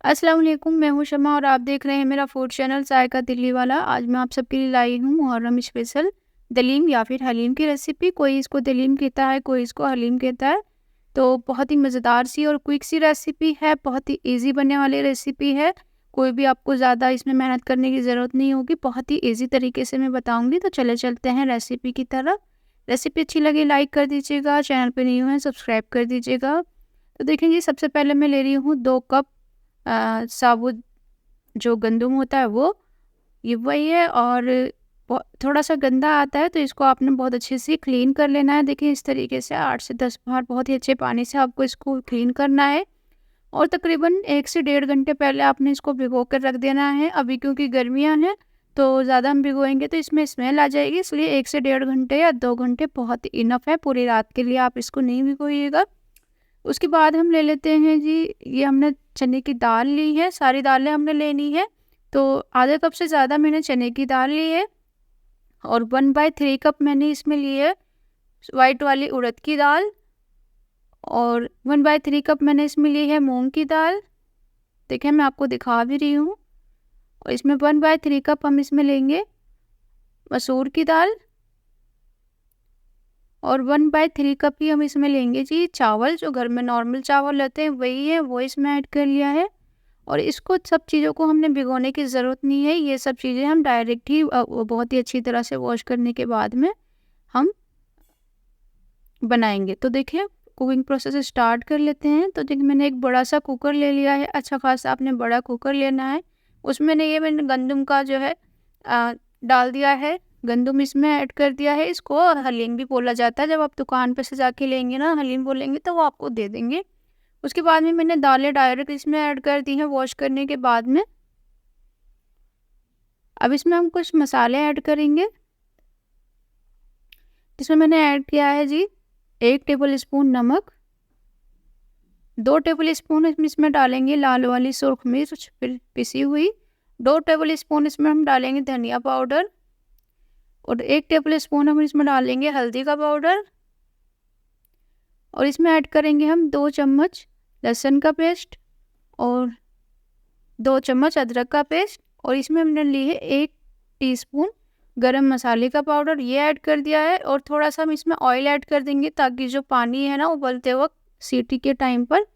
अस्सलाम वालेकुम, मैं हूँ शमा और आप देख रहे हैं मेरा फूड चैनल ज़ायका दिल्ली वाला। आज मैं आप सबके लिए लाई हूँ मुहर्रम स्पेशल दलीम या फिर हलीम की रेसिपी। कोई इसको दलीम कहता है, कोई इसको हलीम कहता है। तो बहुत ही मज़ेदार सी और क्विक सी रेसिपी है, बहुत ही ईज़ी बनने वाली रेसिपी है। कोई भी आपको ज़्यादा इसमें मेहनत करने की ज़रूरत नहीं होगी, बहुत ही ईज़ी तरीके से मैं बताऊँगी। तो चले चलते हैं रेसिपी की तरफ। रेसिपी अच्छी लगी लाइक कर दीजिएगा, चैनल पे न्यू है सब्सक्राइब कर दीजिएगा। तो देखें जी, सबसे पहले मैं ले रही हूँ 2 कप साबुत जो गंदम होता है वो, ये वही है। और थोड़ा सा गंदा आता है तो इसको आपने बहुत अच्छे से क्लीन कर लेना है। देखिए इस तरीके से 8 से 10 बार बहुत ही अच्छे पानी से आपको इसको क्लीन करना है। और तकरीबन 1 से 1.5 घंटे पहले आपने इसको भिगो कर रख देना है। अभी क्योंकि गर्मियाँ हैं तो ज़्यादा हम भिगोएंगे तो इसमें स्मेल आ जाएगी, इसलिए 1 से 1.5 घंटे या 2 घंटे बहुत ही इनफ है। पूरी रात के लिए आप इसको नहीं भिगोइएगा। उसके बाद हम ले लेते हैं जी, ये हमने चने की दाल ली है, सारी दालें हमने लेनी है। तो आधे कप से ज़्यादा मैंने चने की दाल ली है। और 1/3 कप मैंने इसमें ली है वाइट वाली उड़द की दाल। और 1/3 कप मैंने इसमें ली है मूंग की दाल। देखिए मैं आपको दिखा भी रही हूँ। और इसमें 1/3 कप हम इसमें लेंगे मसूर की दाल। और 1/3 कप ही हम इसमें लेंगे जी चावल, जो घर में नॉर्मल चावल लेते हैं वही है, वो इसमें ऐड कर लिया है। और इसको सब चीज़ों को हमने भिगोने की ज़रूरत नहीं है, ये सब चीज़ें हम डायरेक्ट ही बहुत ही अच्छी तरह से वॉश करने के बाद में हम बनाएंगे। तो देखिए कुकिंग प्रोसेस स्टार्ट कर लेते हैं। तो देखिए मैंने एक बड़ा सा कुकर ले लिया है, अच्छा खासा आपने बड़ा कुकर लेना है। उसमें मैंने गंदम का जो है डाल दिया है, गंदम इसमें ऐड कर दिया है। इसको हलीम भी बोला जाता है, जब आप दुकान पे से जाके लेंगे ना हलीम बोलेंगे तो वो आपको दे देंगे। उसके बाद में मैंने दालें डायरेक्ट इसमें ऐड कर दी हैं वॉश करने के बाद में। अब इसमें हम कुछ मसाले ऐड करेंगे, जिसमें मैंने ऐड किया है जी 1 टेबल स्पून नमक, 2 टेबल स्पून इसमें डालेंगे लाल वाली सुर्ख मिर्च पिसी हुई, 2 टेबल स्पून इसमें हम डालेंगे धनिया पाउडर, और 1 टेबल स्पून हम इसमें डालेंगे हल्दी का पाउडर। और इसमें ऐड करेंगे हम 2 चम्मच लहसुन का पेस्ट और 2 चम्मच अदरक का पेस्ट। और इसमें हमने ली है 1 टीस्पून गरम मसाले का पाउडर, ये ऐड कर दिया है। और थोड़ा सा हम इसमें ऑयल ऐड कर देंगे ताकि जो पानी है ना उबलते वक्त सीटी के टाइम पर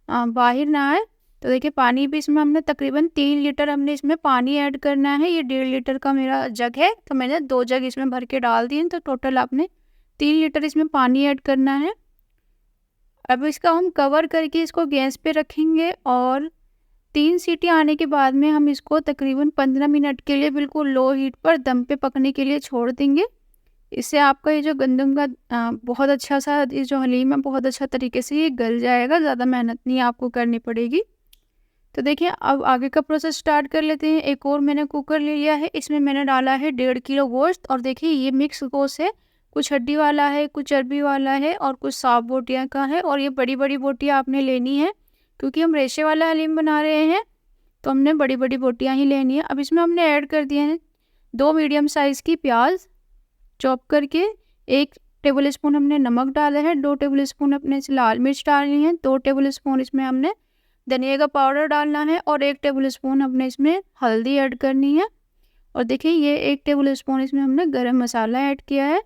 बाहर ना आए। तो देखिए पानी भी इसमें हमने तकरीबन 3 लीटर हमने इसमें पानी ऐड करना है। ये 1.5 लीटर का मेरा जग है तो मैंने 2 जग इसमें भर के डाल दिए, तो टोटल आपने 3 लीटर इसमें पानी ऐड करना है। अब इसका हम कवर करके इसको गैस पे रखेंगे और 3 सीटी आने के बाद में हम इसको तकरीबन 15 मिनट के लिए बिल्कुल लो हीट पर दम पे पकने के लिए छोड़ देंगे। इससे आपका ये जो गंदम का बहुत अच्छा सा ये जो हलीम है बहुत अच्छा तरीके से ये गल जाएगा, ज़्यादा मेहनत नहीं आपको करनी पड़ेगी। तो देखिए अब आगे का प्रोसेस स्टार्ट कर लेते हैं। एक और मैंने कुकर ले लिया है, इसमें मैंने डाला है 1.5 किलो गोश्त। और देखिए ये मिक्स गोश्त है, कुछ हड्डी वाला है, कुछ चर्बी वाला है और कुछ साफ बोटियाँ का है। और ये बड़ी बड़ी बोटियाँ आपने लेनी है, क्योंकि हम रेशे वाला हलीम बना रहे हैं तो हमने बड़ी बड़ी बोटियाँ ही लेनी है। अब इसमें हमने ऐड कर दिए हैं 2 मीडियम साइज़ की प्याज चॉप करके, 1 टेबल स्पून हमने नमक डाला है, 2 टेबल स्पून अपने लाल मिर्च डालनी है, 2 टेबल स्पून इसमें हमने धनिया का पाउडर डालना है और 1 टेबल स्पून हमने इसमें हल्दी ऐड करनी है। और देखिए ये 1 टेबल स्पून इसमें हमने गरम मसाला ऐड किया है।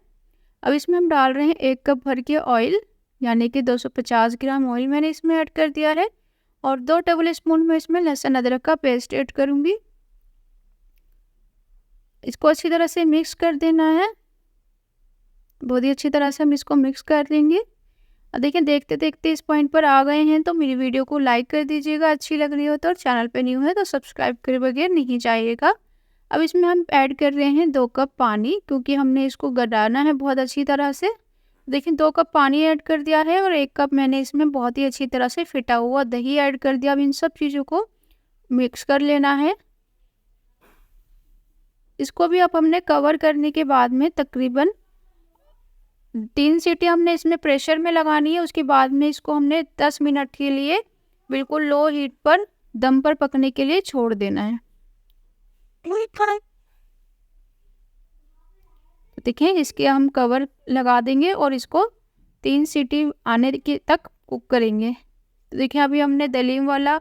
अब इसमें हम डाल रहे हैं 1 कप भर के ऑयल, यानी कि 250 ग्राम ऑयल मैंने इसमें ऐड कर दिया है। और 2 टेबल स्पून में इसमें लहसुन अदरक का पेस्ट ऐड करूँगी। इसको अच्छी तरह से मिक्स कर देना है, बहुत ही अच्छी तरह से हम इसको मिक्स कर देंगे। और देखिए देखते देखते इस पॉइंट पर आ गए हैं तो मेरी वीडियो को लाइक कर दीजिएगा अच्छी लग रही हो तो, और चैनल पे न्यू है तो सब्सक्राइब करे बगैर नहीं जाइएगा। अब इसमें हम ऐड कर रहे हैं 2 कप पानी, क्योंकि हमने इसको गलाना है बहुत अच्छी तरह से। देखिए 2 कप पानी ऐड कर दिया है और 1 कप मैंने इसमें बहुत ही अच्छी तरह से फिटा हुआ दही ऐड कर दिया। अब इन सब चीज़ों को मिक्स कर लेना है। इसको भी अब हमने कवर करने के बाद में तकरीबन 3 सीटी हमने इसमें प्रेशर में लगानी है। उसके बाद में इसको हमने 10 मिनट के लिए बिल्कुल लो हीट पर दम पर पकने के लिए छोड़ देना है। तो देखिए इसके हम कवर लगा देंगे और इसको 3 सीटी आने के तक कुक करेंगे। तो देखिए अभी हमने दलीम वाला